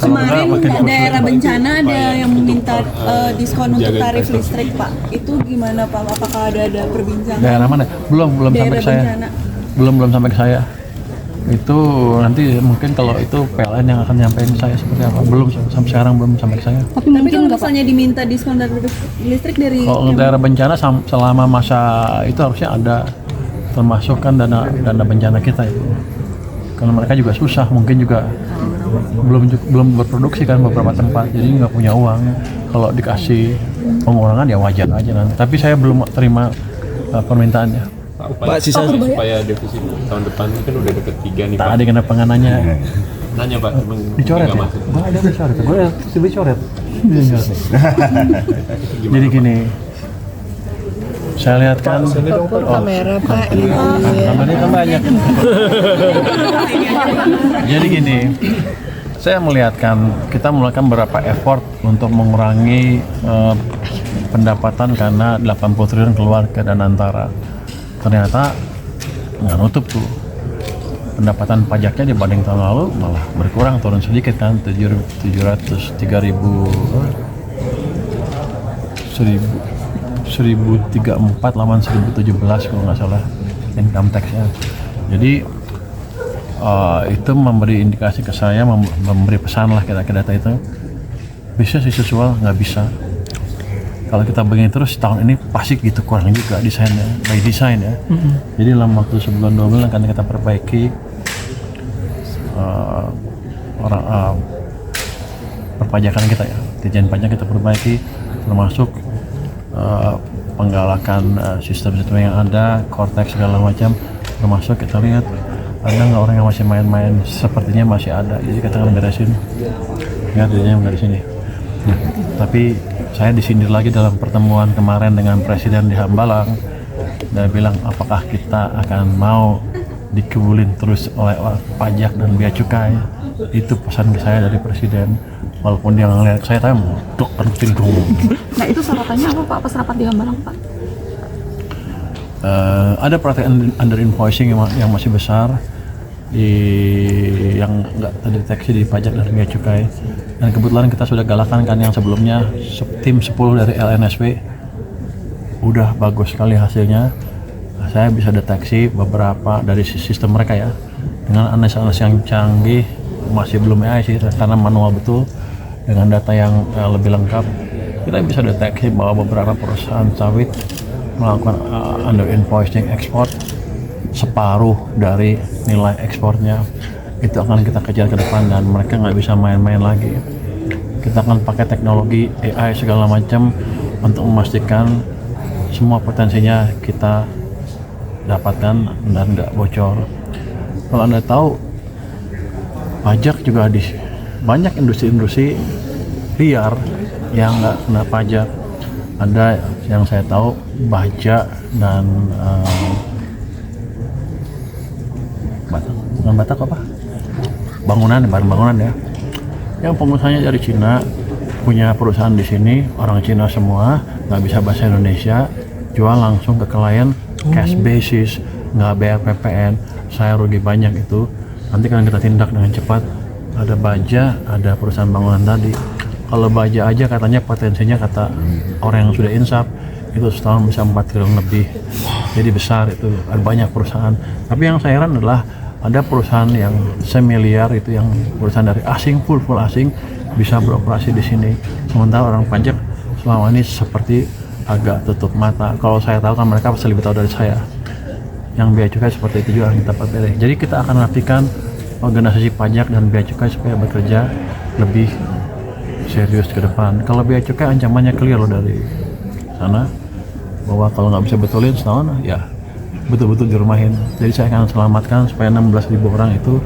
Kemarin daerah bencana ada yang meminta diskon untuk tarif listrik, Pak. Itu gimana, Pak? Apakah ada perbincangan? Daerah mana? Belum sampai ke saya. Bencana. Belum sampai ke saya. Itu nanti mungkin kalau itu PLN yang akan nyampein ke saya seperti apa. Belum sampai sekarang belum sampai ke saya. Tapi kalau misalnya diminta diskon tarif listrik dari kalau daerah bencana selama masa itu harusnya ada, termasuk kan dana bencana kita itu. Karena mereka juga susah, mungkin juga belum berproduksi kan beberapa tempat, jadi nggak punya uang. Kalau dikasih pengurangan ya wajar aja nanti. Tapi saya belum terima permintaannya. Pak, supaya defisit tahun depan kan udah deket 3 nih, Pak. Tak ada kenapa nanya. Nanya, Pak, emang dicoret ya? Gue ada dicoret, gue dicoret. Jadi gini, saya lihat kan kamera, Pak. Kameranya kan banyak. Jadi gini, saya melihatkan kita melakukan beberapa effort untuk mengurangi pendapatan karena 80 triliun keluar ke Danantara. Ternyata nggak nutup tuh, pendapatan pajaknya dibanding tahun lalu malah berkurang, turun sedikit kan, 1034 lawan 1017 kalau nggak salah income tax-nya. Jadi itu memberi indikasi ke saya, memberi pesan lah kira-kira data itu bisa visual nggak bisa. Kalau kita begini terus tahun ini pasti gitu, kurang juga desainnya, by design ya. Jadi dalam waktu sebulan 2 bulan akan kita perbaiki perpajakan kita ya, dirjen pajak kita perbaiki, termasuk penggalakan sistem-sistem yang ada, Cortex segala macam, termasuk kita lihat ada nggak orang yang masih main-main, sepertinya masih ada, jadi kita akan beresin ya, dirjennya dari sini. Nah, tapi saya disindir lagi dalam pertemuan kemarin dengan Presiden di Hambalang. Dia bilang apakah kita akan mau dikebulin terus oleh pajak dan bea cukai. Itu pesan ke saya dari Presiden. Walaupun dia ngelihat saya, tapi dok kan tinggung. Nah itu sarapannya apa, Pak? Pas rapat di Hambalang, Pak? Ada praktek under invoicing yang masih besar, yang nggak terdeteksi di pajak dan bea cukai. Dan kebetulan kita sudah galakan kan yang sebelumnya, tim 10 dari LNSP udah bagus sekali hasilnya. Saya bisa deteksi beberapa dari sistem mereka ya, dengan analisa yang canggih, masih belum AI sih karena manual betul, dengan data yang lebih lengkap kita bisa deteksi bahwa beberapa perusahaan sawit melakukan under invoicing ekspor separuh dari nilai ekspornya. Itu akan kita kejar ke depan dan mereka nggak bisa main-main lagi. Kita akan pakai teknologi AI segala macam untuk memastikan semua potensinya kita dapatkan dan nggak bocor. Kalau Anda tahu, pajak juga di banyak industri-industri liar yang nggak kena pajak. Ada yang saya tahu baja dan batak apa? Barang bangunan ya. Yang pengusahanya dari Cina, punya perusahaan di sini, orang Cina semua, nggak bisa bahasa Indonesia, jual langsung ke klien, cash basis, nggak bayar PPN. Saya rugi banyak itu. Nanti kan kita tindak dengan cepat. Ada baja, ada perusahaan bangunan tadi. Kalau baja aja katanya potensinya, kata orang yang sudah insaf, itu setahun bisa 4 triliun lebih. Jadi besar itu, ada banyak perusahaan. Tapi yang saya heran adalah ada perusahaan yang semiliar itu, yang perusahaan dari asing, full asing, bisa beroperasi di sini. Sementara orang pajak selama ini seperti agak tutup mata. Kalau saya tahu kan mereka pasti lebih tahu dari saya. Yang bea cukai seperti itu juga kita pilih. Jadi kita akan rapikan organisasi pajak dan bea cukai supaya bekerja lebih serius ke depan. Kalau bea cukai ancamannya clear loh dari sana, bahwa kalau nggak bisa betulin setahun ya betul-betul dirumahin. Jadi saya akan selamatkan supaya 16.000 orang itu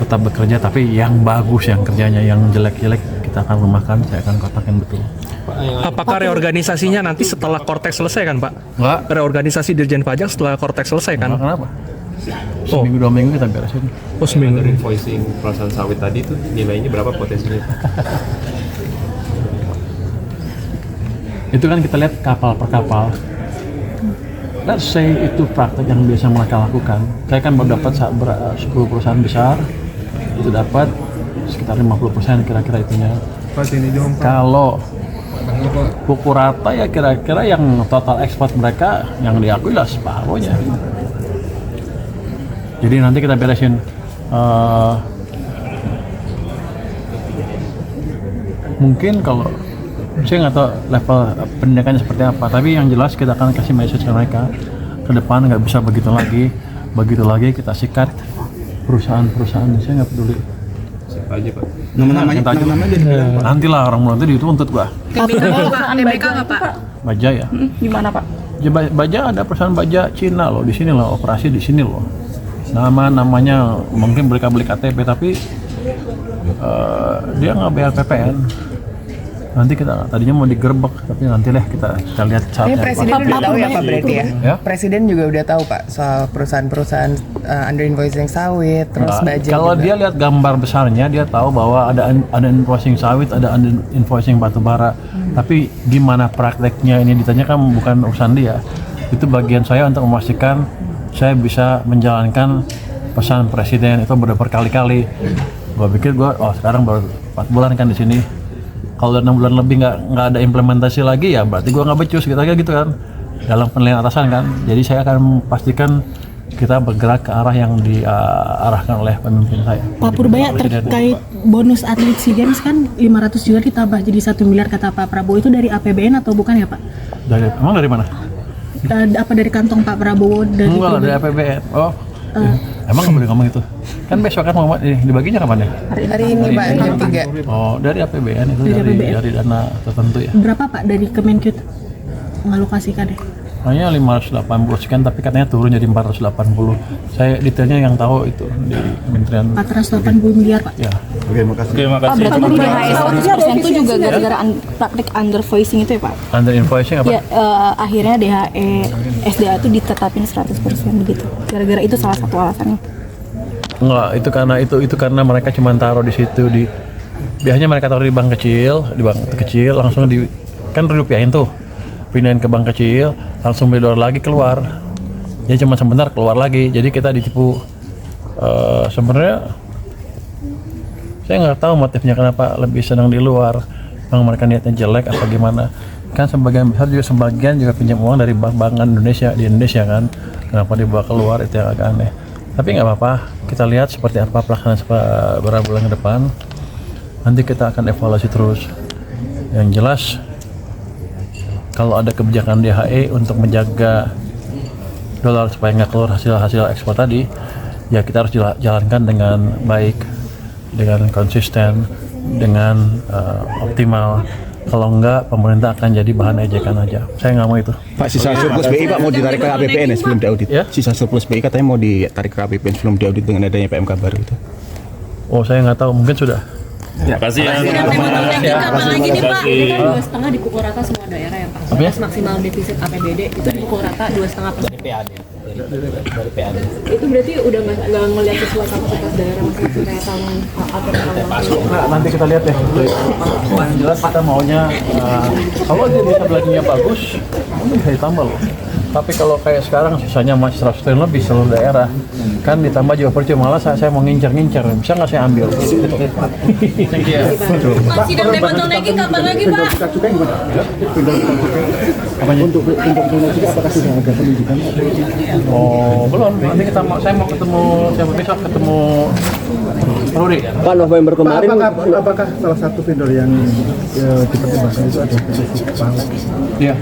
tetap bekerja, tapi yang bagus, yang kerjanya, yang jelek-jelek kita akan rumahkan, saya akan kotakin betul. Apakah reorganisasinya nanti setelah Cortex selesai kan, Pak? Enggak. Reorganisasi Dirjen Pajak setelah Cortex selesai kan? Kenapa? Seminggu 2 minggu kita beresin. Oh, seminggu. Dari invoicing perusahaan sawit tadi tuh nilainya berapa potensinya? Itu kan kita lihat kapal per kapal. Let's say itu praktek yang biasa mereka lakukan. Saya kan baru dapat 10 perusahaan besar, itu dapat sekitar 50% kira-kira itunya. Kalau pukul rata ya kira-kira yang total ekspor mereka yang diakui lah separuhnya. Jadi nanti kita beresin mungkin kalau saya nggak tahu level pendidikannya seperti apa, tapi yang jelas kita akan kasih message ke mereka ke depan nggak bisa begitu lagi kita sikat perusahaan-perusahaan. Saya nggak peduli Siapa aja Pak? Nama-namanya nanti lah orang mulai itu dituntut gua. TBK nggak Pak? Baja ya. Gimana Pak? Baja ada perusahaan baja Cina loh di sini loh, operasi di sini loh. Namanya mungkin beli KTP tapi dia nggak bayar PPN. Nanti kita tadinya mau digerebek tapi nanti deh kita lihat saatnya. Presiden udah tahu ya Pak berarti ya? Ya? Presiden juga udah tahu Pak soal perusahaan-perusahaan under invoicing sawit terus baja. Kalau juga. dia lihat gambar besarnya dia tahu bahwa ada invoicing sawit, ada invoicing batu bara. Tapi gimana prakteknya ini ditanyakan bukan urusan dia. Itu bagian saya untuk memastikan saya bisa menjalankan pesan presiden itu berkali-kali. Gua pikir sekarang baru 4 bulan kan di sini. Kalau 6 bulan lebih nggak ada implementasi lagi ya berarti gua nggak becus gitu kan dalam penilaian atasan kan. Jadi saya akan pastikan kita bergerak ke arah yang diarahkan oleh pemimpin saya. Pak Purbaya, terkait bonus atlet SEA Games kan 500 juta ditambah jadi 1 miliar kata Pak Prabowo, itu dari APBN atau bukan ya Pak? Emang dari mana? Apa dari kantong Pak Prabowo? Enggak lah, dari APBN. Emang nggak boleh ngomong itu? Kan besok kan mau dibaginya kapan ya? Hari ini Pak jam 3. Oh, dari APBN itu dari dana tertentu ya? Berapa Pak dari Kemenkyu mengalokasikan ya? Hanya 580 sekian tapi katanya turun jadi 480. Saya detailnya yang tahu itu di Kementerian 480 miliar Pak. ya. Oke, makasih. Pak berarti dari DHE 100% itu juga gara-gara praktik undervoicing itu ya Pak? Under invoicing apa? Ya, akhirnya DHE SDA itu ditetapin 100% begitu. Gara-gara itu salah satu alasannya. Enggak, itu karena mereka cuma taruh di situ biasanya mereka taruh di bank kecil langsung kan rupiahin tuh. Pindahin ke bank kecil, langsung beli dolar lagi keluar. Jadi cuma sebentar keluar lagi. Jadi kita ditipu. Sebenarnya saya nggak tahu motifnya kenapa lebih senang di luar. Memang mereka niatnya jelek apa gimana? Kan sebagian juga pinjam uang dari bank Indonesia di Indonesia kan. Kenapa dibawa keluar itu yang agak aneh. Tapi nggak apa-apa. Kita lihat seperti apa pelaksanaan beberapa bulan ke depan. Nanti kita akan evaluasi terus. Yang jelas kalau ada kebijakan DHE untuk menjaga dolar supaya nggak keluar hasil ekspor tadi, ya kita harus jalankan dengan baik, dengan konsisten, dengan optimal. Kalau enggak, pemerintah akan jadi bahan ejekan aja. Saya nggak mau itu. Pak, sisa surplus BI Pak mau ditarik ke APBN ya sebelum diaudit. Ya? Sisa surplus BI katanya mau ditarik ke APBN sebelum diaudit dengan adanya PMK baru itu. Oh, saya nggak tahu. Mungkin sudah. Makasih ya. Kapan lagi nih Pak? Ini kan 2,5 dipukul rata semua daerah ya Pak. Apa ya? Batas maksimal defisit APBD itu dipukul rata 2,5%. Dari PAD. Itu berarti udah nggak ngelihat sesuai kapasitas daerah masing-masing kayak tahun atau tahun lalu. Nah, nanti kita lihat ya. Yang jelas kita maunya kalau dia bisa belajarnya bagus, mungkin bisa ditambah loh. Tapi kalau kayak sekarang sisanya masih 100 triliun lebih seluruh daerah, kan ditambah juga percuma. Malah saya mau ngincer-ngincer, bisa nggak saya ambil? Pak, sidang depan naikin kapan lagi Pak? Untuk apakah sudah ada penunjukan? Oh, belum. Nanti saya mau ketemu, besok ketemu Rudi. Pak, November kemarin Apakah salah satu vendor yang dipertimbangkan itu ada Jepang? Iya.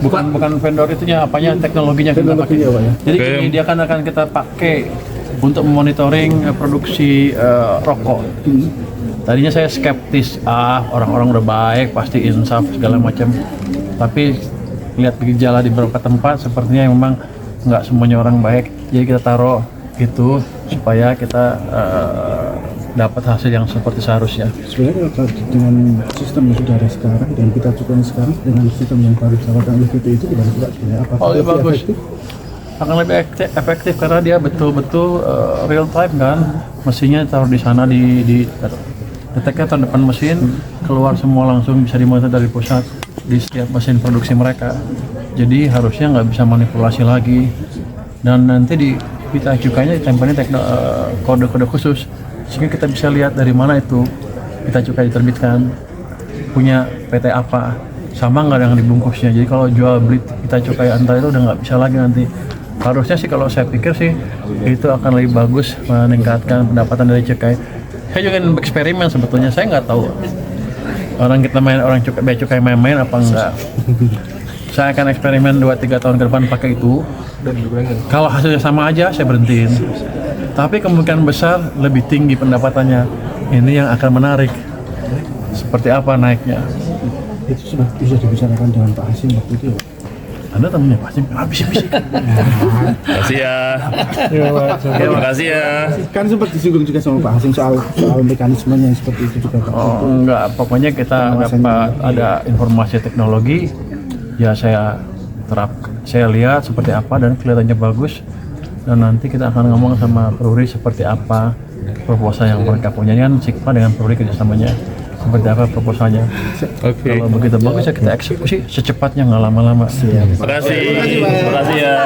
Bukan vendor itunya, apanya teknologinya kita pakai. Jadi ini dia akan kita pakai untuk monitoring produksi rokok. Tadinya saya skeptis, orang-orang udah baik, pasti insaf segala macam. Tapi lihat gejala di beberapa tempat sepertinya memang nggak semuanya orang baik. Jadi kita taruh itu supaya kita dapat hasil yang seperti seharusnya. Sebenarnya dengan sistem yang sudah ada sekarang dan kita cukup sekarang dengan sistem yang baru ditawarkan oleh VT itu gimana juga sebenarnya? Apakah Oh, lebih bagus. efektif? Akan lebih efektif karena dia betul-betul real time kan. Mesinnya taruh di sana di detektor depan mesin, keluar semua langsung bisa dimonitor dari pusat di setiap mesin produksi mereka. Jadi harusnya nggak bisa manipulasi lagi. Dan nanti di pita cukainya ditempelin kode-kode khusus sehingga kita bisa lihat dari mana itu kita cukai diterbitkan, punya PT apa, sama nggak dengan dibungkusnya. Jadi kalau jual beli kita cukai antar itu udah nggak bisa lagi nanti. Harusnya sih kalau saya pikir sih itu akan lebih bagus meningkatkan pendapatan dari cukai. Saya juga eksperimen sebetulnya, saya nggak tahu orang kita main orang cukai bea cukai main-main apa enggak. Saya akan eksperimen 2-3 tahun ke depan pakai itu. Kalau hasilnya sama aja, saya berhentiin. Tapi kemungkinan besar lebih tinggi pendapatannya. Ini yang akan menarik. Seperti apa naiknya? Itu sudah bisa dibicarakan dengan Pak Hasim waktu itu ya? Anda temennya Pak Hasim? Habis-habis. Makasih ya. Terima kasih ya. Kan sempat disinggung juga sama Pak Hasim soal mekanismenya yang seperti itu juga Pak. Oh enggak, pokoknya kita dapat ada informasi teknologi. Ya saya lihat seperti apa dan kelihatannya bagus, dan nanti kita akan ngomong sama Peruri seperti apa proposal yang mereka punya. Kan Sigma dengan Peruri kerjasamanya seperti apa proposalnya. Kalau begitu bagus ya kita eksekusi secepatnya, nggak lama-lama. Terima kasih ya.